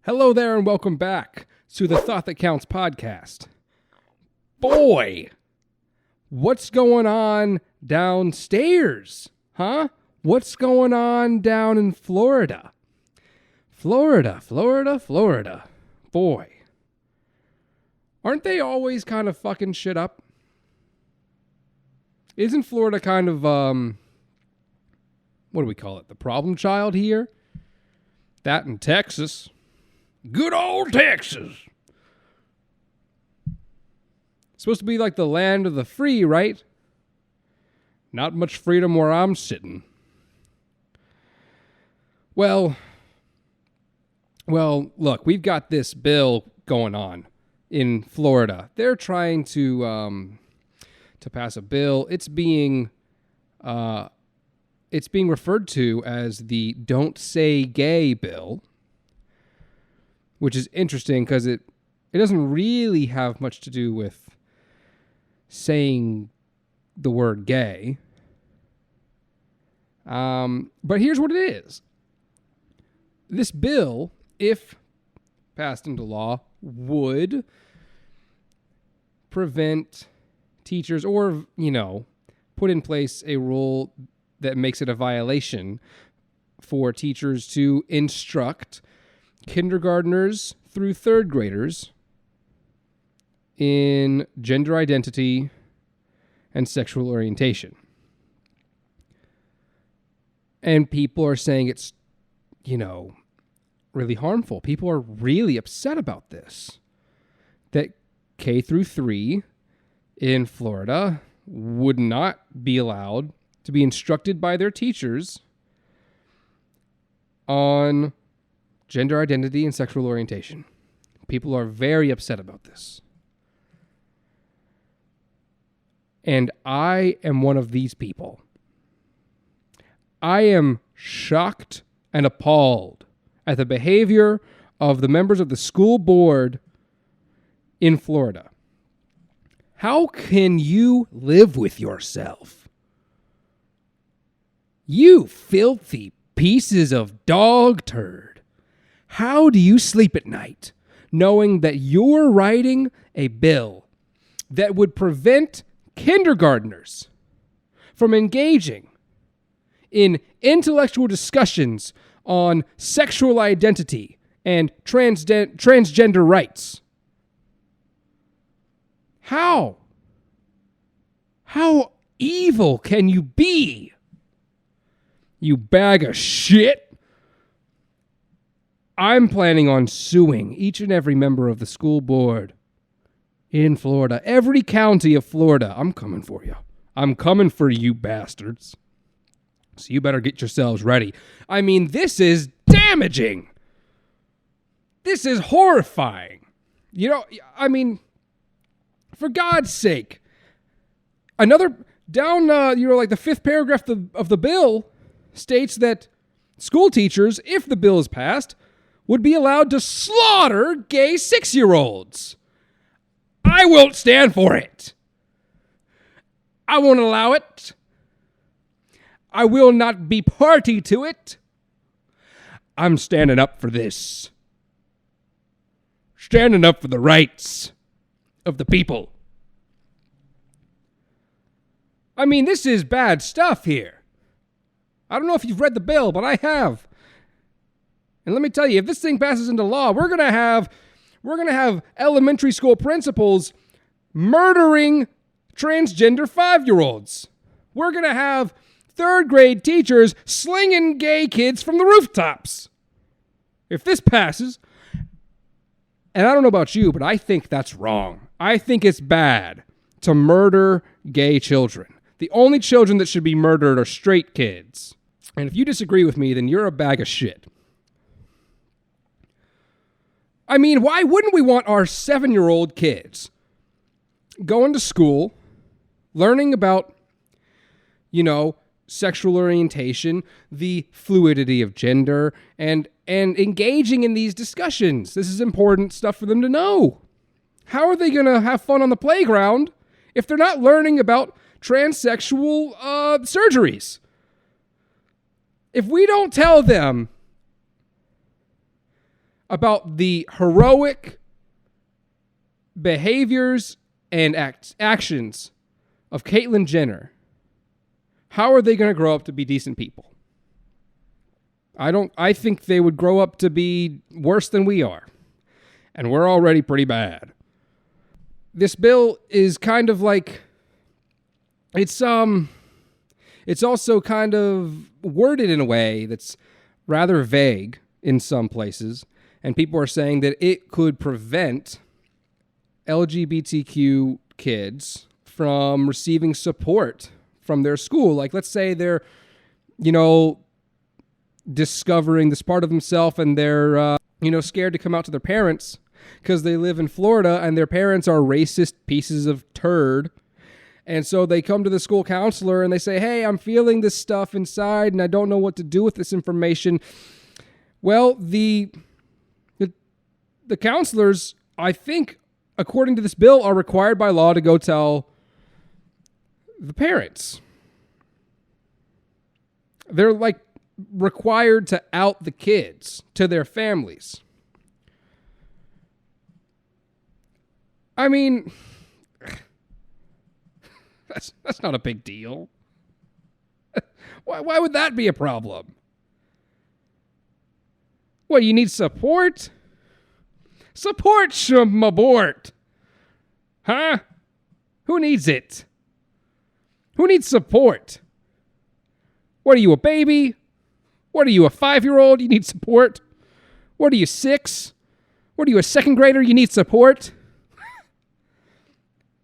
Hello there and welcome back to the Thought That Counts podcast. Boy, what's going on downstairs? Huh? What's going on down in Florida? Florida. Boy. Aren't they always kind of fucking shit up? Isn't Florida kind of, what do we call it? The problem child here? That in Texas. Good old Texas. It's supposed to be like the land of the free, right? Not much freedom where I'm sitting. Well, look, we've got this bill going on in Florida. They're trying to pass a bill. It's being referred to as the Don't Say Gay bill, which is interesting because it doesn't really have much to do with saying the word gay. But here's what it is. This bill, if passed into law, would prevent teachers or, put in place a rule that makes it a violation for teachers to instruct kindergartners through third graders in gender identity and sexual orientation. And people are saying it's, really harmful. People are really upset about this. That K through 3 in Florida would not be allowed to be instructed by their teachers on gender identity and sexual orientation. People are very upset about this. And I am one of these people. I am shocked and appalled at the behavior of the members of the school board in Florida. How can you live with yourself? You filthy pieces of dog turd. How do you sleep at night knowing that you're writing a bill that would prevent kindergartners from engaging in intellectual discussions on sexual identity and transgender rights? How evil can you be? You bag of shit. I'm planning on suing each and every member of the school board in Florida, every county of Florida. I'm coming for you. I'm coming for you bastards. So you better get yourselves ready. I mean, this is damaging. This is horrifying. For God's sake. Another, down, like the fifth paragraph of the bill states that school teachers, if the bill is passed, would be allowed to slaughter gay 6-year-olds. I won't stand for it. I won't allow it. I will not be party to it. I'm standing up for this. Standing up for the rights of the people. I mean, this is bad stuff here. I don't know if you've read the bill, but I have. And let me tell you, if this thing passes into law, we're gonna have elementary school principals murdering transgender 5-year-olds. We're gonna have third grade teachers slinging gay kids from the rooftops. If this passes, and I don't know about you, but I think that's wrong. I think it's bad to murder gay children. The only children that should be murdered are straight kids. And if you disagree with me, then you're a bag of shit. I mean, why wouldn't we want our 7-year-old kids going to school, learning about, sexual orientation, the fluidity of gender, and engaging in these discussions? This is important stuff for them to know. How are they going to have fun on the playground if they're not learning about transsexual surgeries? If we don't tell them about the heroic behaviors and actions of Caitlyn Jenner, how are they going to grow up to be decent people? I think they would grow up to be worse than we are. And we're already pretty bad. This bill is kind of like, it's also kind of worded in a way that's rather vague in some places. And people are saying that it could prevent LGBTQ kids from receiving support from their school. Like, let's say they're, discovering this part of themselves and they're, scared to come out to their parents because they live in Florida and their parents are racist pieces of turd. And so they come to the school counselor and they say, hey, I'm feeling this stuff inside and I don't know what to do with this information. Well, the counselors, I think, according to this bill, are required by law to go tell the parents. They're like required to out the kids to their families. I mean, that's not a big deal. Why would that be a problem? What, you need support? Support some abort. Huh? Who needs it? Who needs support? What are you, a baby? What are you, a 5-year-old? You need support? What are you, 6? What are you, a second grader? You need support?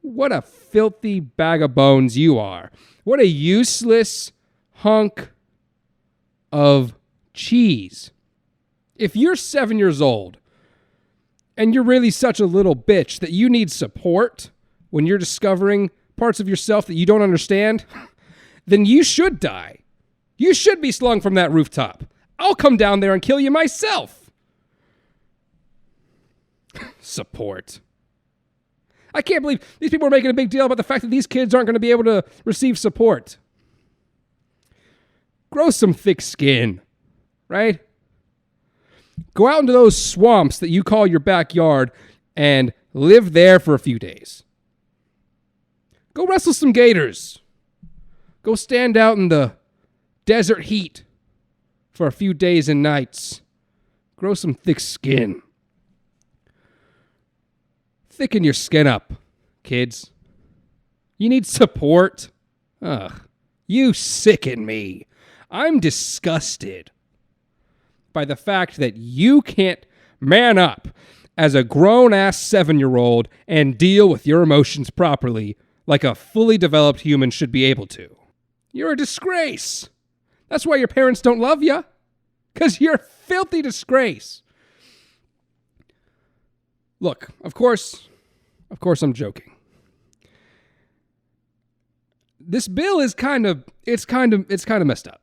What a filthy bag of bones you are. What a useless hunk of cheese. If you're 7 years old and you're really such a little bitch that you need support when you're discovering parts of yourself that you don't understand, then you should die. You should be slung from that rooftop. I'll come down there and kill you myself. Support. I can't believe these people are making a big deal about the fact that these kids aren't going to be able to receive support. Grow some thick skin, right? Go out into those swamps that you call your backyard and live there for a few days. Go wrestle some gators. Go stand out in the desert heat for a few days and nights. Grow some thick skin. Thicken your skin up, kids. You need support. Ugh, you sicken me. I'm disgusted by the fact that you can't man up as a grown-ass 7-year-old and deal with your emotions properly like a fully developed human should be able to. You're a disgrace. That's why your parents don't love you. Because you're a filthy disgrace. Look, of course I'm joking. This bill is kind of messed up.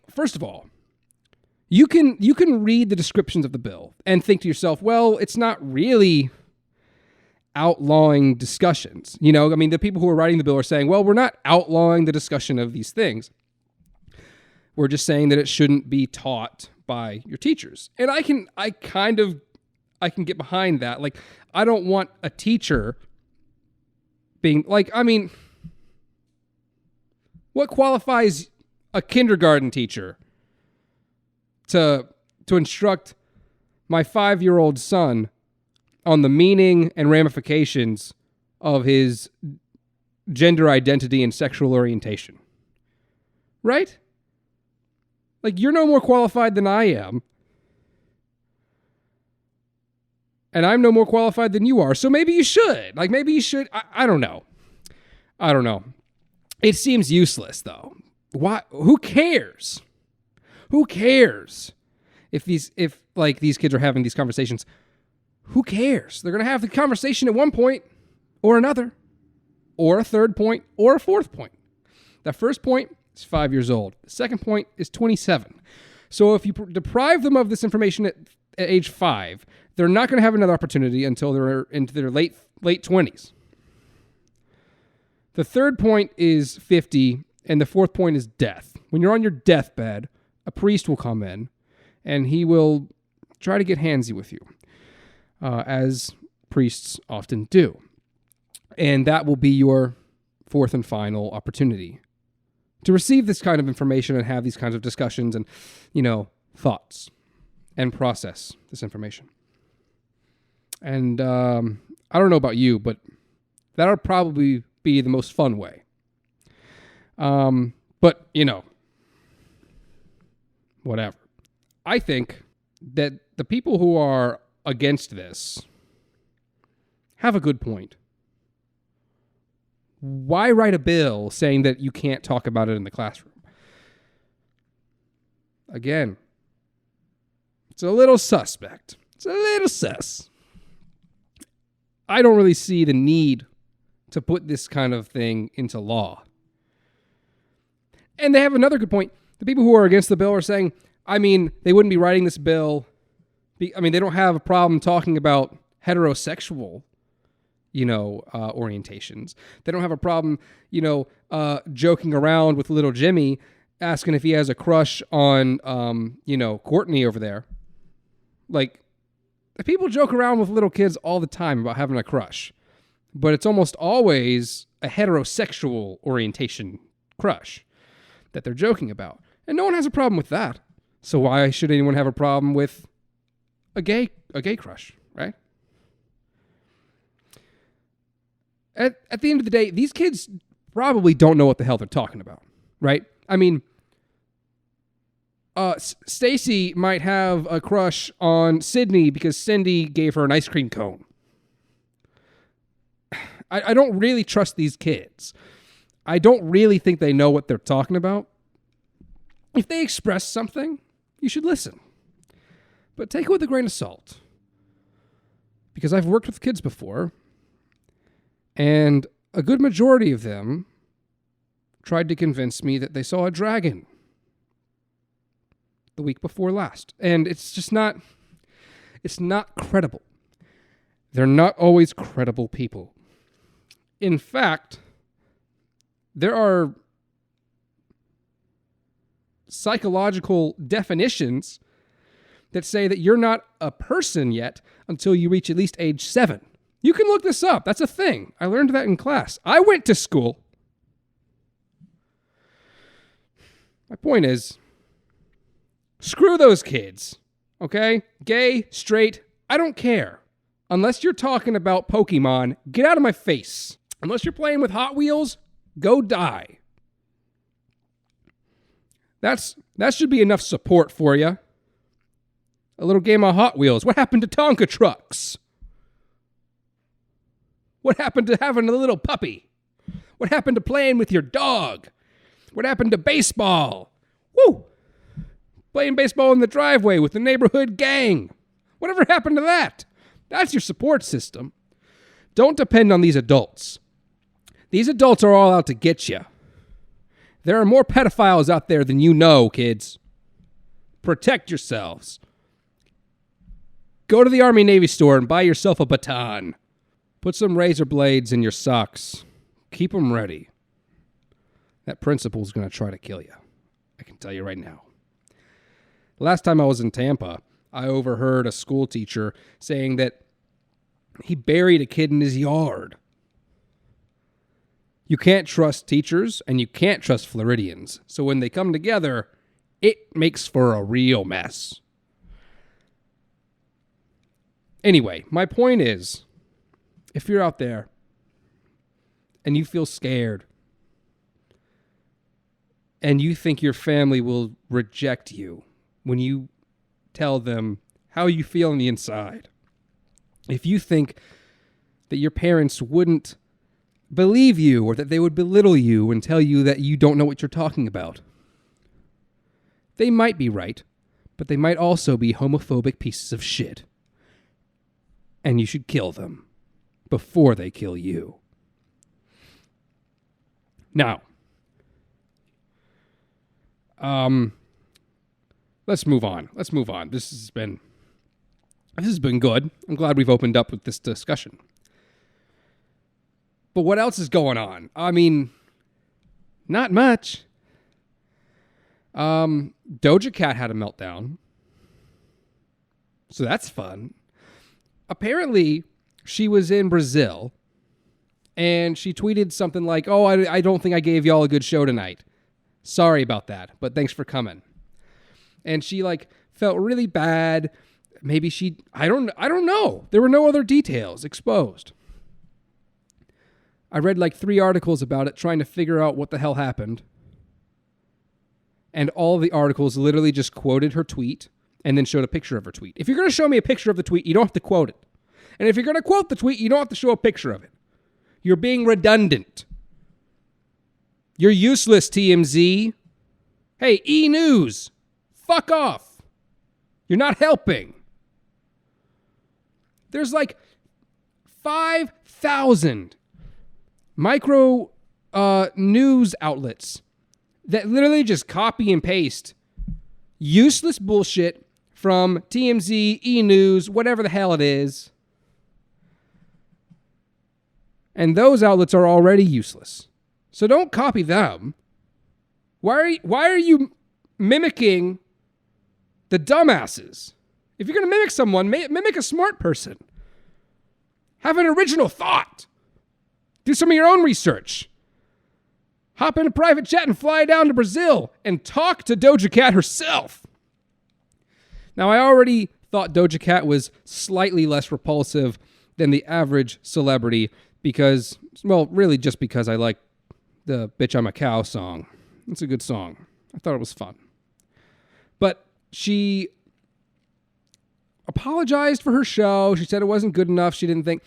First of all, you can read the descriptions of the bill and think to yourself, well, it's not really outlawing discussions. The people who are writing the bill are saying, well, we're not outlawing the discussion of these things. We're just saying that it shouldn't be taught by your teachers. And I can get behind that. Like, I don't want a teacher being like, what qualifies a kindergarten teacher to instruct my 5-year-old son on the meaning and ramifications of his gender identity and sexual orientation? Right? Like, you're no more qualified than I am. And I'm no more qualified than you are. So maybe you should. I don't know. It seems useless, though. Why? Who cares? Who cares if these kids are having these conversations? Who cares? They're going to have the conversation at one point or another, or a third point or a fourth point. The first point is 5 years old. The second point is 27. So if you deprive them of this information at age 5, they're not going to have another opportunity until they're into their late 20s. The third point is 50, and the fourth point is death. When you're on your deathbed, a priest will come in, and he will try to get handsy with you, as priests often do. And that will be your fourth and final opportunity to receive this kind of information and have these kinds of discussions and, thoughts and process this information. And I don't know about you, but that'll probably be the most fun way. But, whatever. I think that the people who are against this have a good point. Why write a bill saying that you can't talk about it in the classroom? Again, it's a little suspect. It's a little sus. I don't really see the need to put this kind of thing into law. And they have another good point. The people who are against the bill are saying, they wouldn't be writing this bill. They don't have a problem talking about heterosexual, orientations. They don't have a problem, joking around with little Jimmy, asking if he has a crush on, Courtney over there. Like, people joke around with little kids all the time about having a crush, but it's almost always a heterosexual orientation crush that they're joking about. And no one has a problem with that. So why should anyone have a problem with a gay crush, right? At the end of the day, these kids probably don't know what the hell they're talking about, right? Stacy might have a crush on Sydney because Cindy gave her an ice cream cone. I don't really trust these kids. I don't really think they know what they're talking about. If they express something, you should listen. But take it with a grain of salt. Because I've worked with kids before, and a good majority of them tried to convince me that they saw a dragon the week before last. And it's not credible. They're not always credible people. In fact, there are psychological definitions that say that you're not a person yet until you reach at least age 7. You can look this up. That's a thing. I learned that in class. I went to school. My point is, screw those kids, okay? Gay, straight, I don't care. Unless you're talking about Pokemon, get out of my face. Unless you're playing with Hot Wheels, go die. That should be enough support for you. A little game of Hot Wheels. What happened to Tonka trucks? What happened to having a little puppy? What happened to playing with your dog? What happened to baseball? Woo! Playing baseball in the driveway with the neighborhood gang. Whatever happened to that? That's your support system. Don't depend on these adults. These adults are all out to get you. There are more pedophiles out there than you know, kids. Protect yourselves. Go to the Army-Navy store and buy yourself a baton. Put some razor blades in your socks. Keep them ready. That principal's going to try to kill you. I can tell you right now. Last time I was in Tampa, I overheard a school teacher saying that he buried a kid in his yard. You can't trust teachers and you can't trust Floridians. So when they come together, it makes for a real mess. Anyway, my point is, if you're out there and you feel scared and you think your family will reject you when you tell them how you feel on the inside, if you think that your parents wouldn't believe you or that they would belittle you and tell you that you don't know what you're talking about, they might be right, but they might also be homophobic pieces of shit. And you should kill them before they kill you. Now, let's move on. This has been good. I'm glad we've opened up with this discussion. But what else is going on? I mean, not much. Doja Cat had a meltdown. So that's fun. Apparently, she was in Brazil, and she tweeted something like, oh, I don't think I gave y'all a good show tonight. Sorry about that, but thanks for coming. And she felt really bad. Maybe I don't know. There were no other details exposed. I read 3 articles about it trying to figure out what the hell happened. And all the articles literally just quoted her tweet and then showed a picture of her tweet. If you're going to show me a picture of the tweet, you don't have to quote it. And if you're going to quote the tweet, you don't have to show a picture of it. You're being redundant. You're useless, TMZ. Hey, E! Fuck off. You're not helping. There's 5,000 micro news outlets that literally just copy and paste useless bullshit from TMZ, E! Whatever the hell it is. And those outlets are already useless. So don't copy them. Why are you mimicking the dumbasses? If you're going to mimic someone, mimic a smart person. Have an original thought. Do some of your own research. Hop in a private jet and fly down to Brazil and talk to Doja Cat herself. Now, I already thought Doja Cat was slightly less repulsive than the average celebrity because, well, really just because I like the Bitch I'm a Cow song. It's a good song. I thought it was fun. But she apologized for her show. She said it wasn't good enough. She didn't think.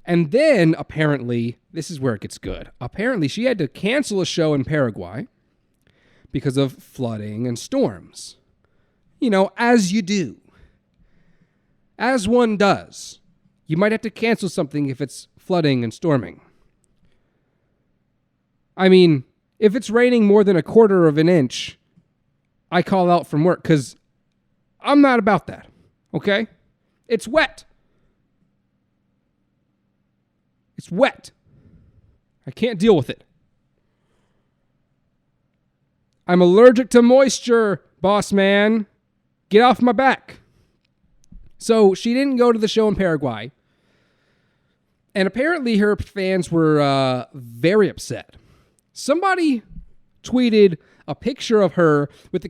And then, apparently, this is where it gets good. Apparently, she had to cancel a show in Paraguay because of flooding and storms. You know, as you do. As one does. You might have to cancel something if it's flooding and storming. I mean, if it's raining more than 1/4 of an inch, I call out from work because I'm not about that. Okay? It's wet. It's wet. I can't deal with it. I'm allergic to moisture, boss man. Get off my back. So she didn't go to the show in Paraguay. And apparently her fans were very upset. Somebody tweeted a picture of her with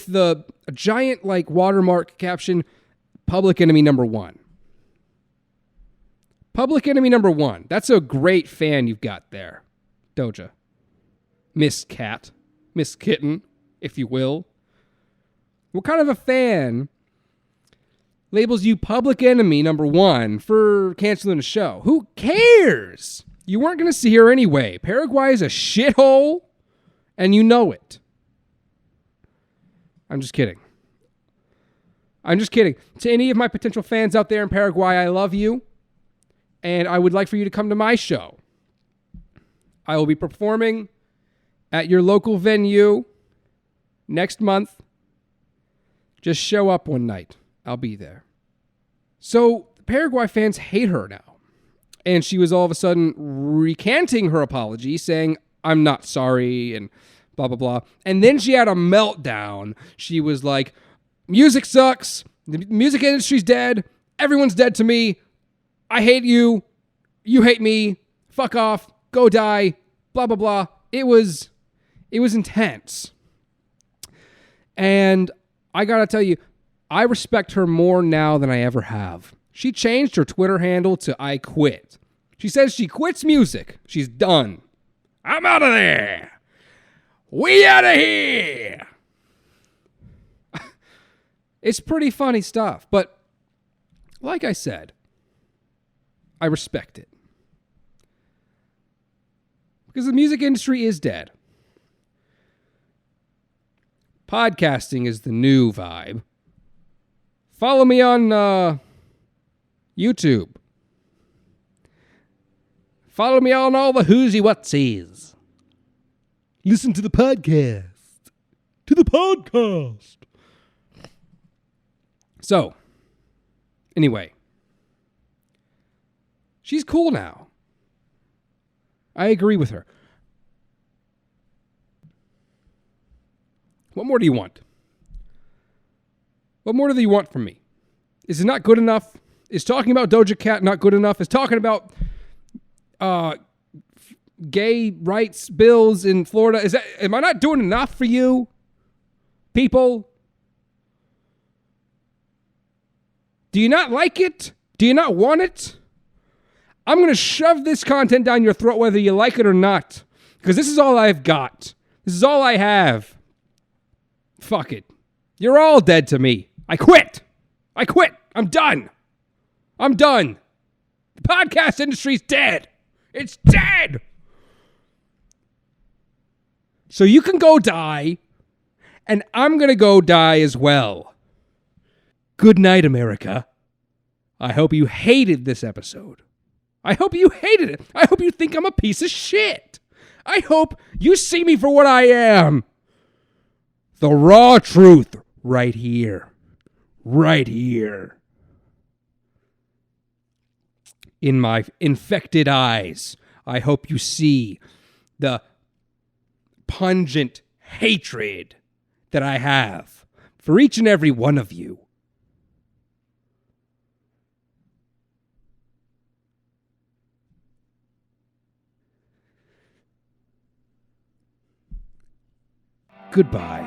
the giant watermark caption, Public Enemy #1. Public Enemy #1. That's a great fan you've got there, Doja. Miss Cat. Miss Kitten, if you will. What kind of a fan labels you Public Enemy #1 for canceling a show? Who cares? You weren't going to see her anyway. Paraguay is a shithole, and you know it. I'm just kidding. To any of my potential fans out there in Paraguay, I love you. And I would like for you to come to my show. I will be performing at your local venue next month. Just show up one night. I'll be there. So the Paraguay fans hate her now. And she was all of a sudden recanting her apology, saying, I'm not sorry, and blah, blah, blah. And then she had a meltdown. She was like, music sucks. The music industry's dead. Everyone's dead to me. I hate you. You hate me. Fuck off. Go die. Blah, blah, blah. It was intense. And I gotta tell you, I respect her more now than I ever have. She changed her Twitter handle to I quit. She says she quits music. She's done. I'm out of there. We out of here. It's pretty funny stuff. But like I said, I respect it. Because the music industry is dead. Podcasting is the new vibe. Follow me on YouTube. Follow me on all the whoosy whatsies. Listen to the podcast. To the podcast. So, anyway. She's cool now. I agree with her. What more do you want? What more do you want from me? Is it not good enough? Is talking about Doja Cat not good enough? Is talking about gay rights bills in Florida, am I not doing enough for you people? Do you not like it? Do you not want it? I'm going to shove this content down your throat whether you like it or not, because this is all I've got. This is all I have. Fuck it. You're all dead to me. I quit. I'm done. The podcast industry's dead. It's dead. So you can go die, and I'm going to go die as well. Good night, America. I hope you hated this episode. I hope you hated it. I hope you think I'm a piece of shit. I hope you see me for what I am. The raw truth right here. Right here. In my infected eyes, I hope you see the pungent hatred that I have for each and every one of you. Goodbye.